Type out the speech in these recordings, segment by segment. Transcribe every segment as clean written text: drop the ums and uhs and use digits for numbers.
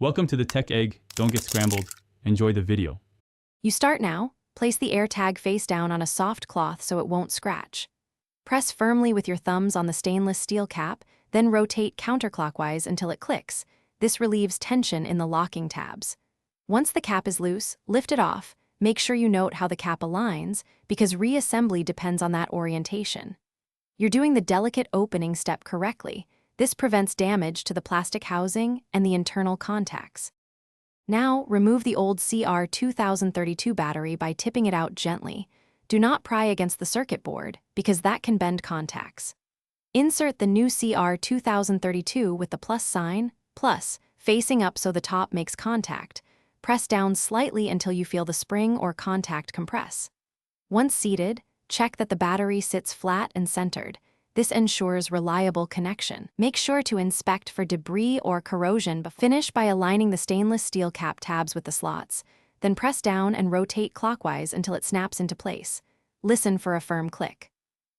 Welcome to the Tech Egg. Don't get scrambled. Enjoy the video. You start now. Place the AirTag face down on a soft cloth so it won't scratch. Press firmly with your thumbs on the stainless steel cap, then rotate counterclockwise until it clicks. This relieves tension in the locking tabs. Once the cap is loose, lift it off. Make sure you note how the cap aligns, because reassembly depends on that orientation. You're doing the delicate opening step correctly. This prevents damage to the plastic housing and the internal contacts. Now, remove the old CR2032 battery by tipping it out gently. Do not pry against the circuit board, because that can bend contacts. Insert the new CR2032 with the plus sign, plus, facing up so the top makes contact. Press down slightly until you feel the spring or contact compress. Once seated, check that the battery sits flat and centered. This ensures reliable connection. Make sure to inspect for debris or corrosion. Finish by aligning the stainless steel cap tabs with the slots. Then press down and rotate clockwise until it snaps into place. Listen for a firm click.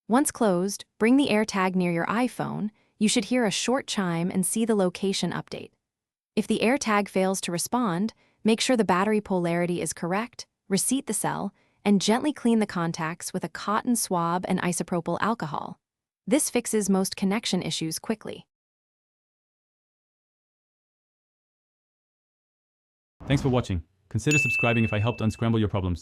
Once closed, bring the AirTag near your iPhone. You should hear a short chime and see the location update. If the AirTag fails to respond, make sure the battery polarity is correct, reseat the cell, and gently clean the contacts with a cotton swab and isopropyl alcohol. This fixes most connection issues quickly. Thanks for watching. Consider subscribing if I helped unscramble your problems.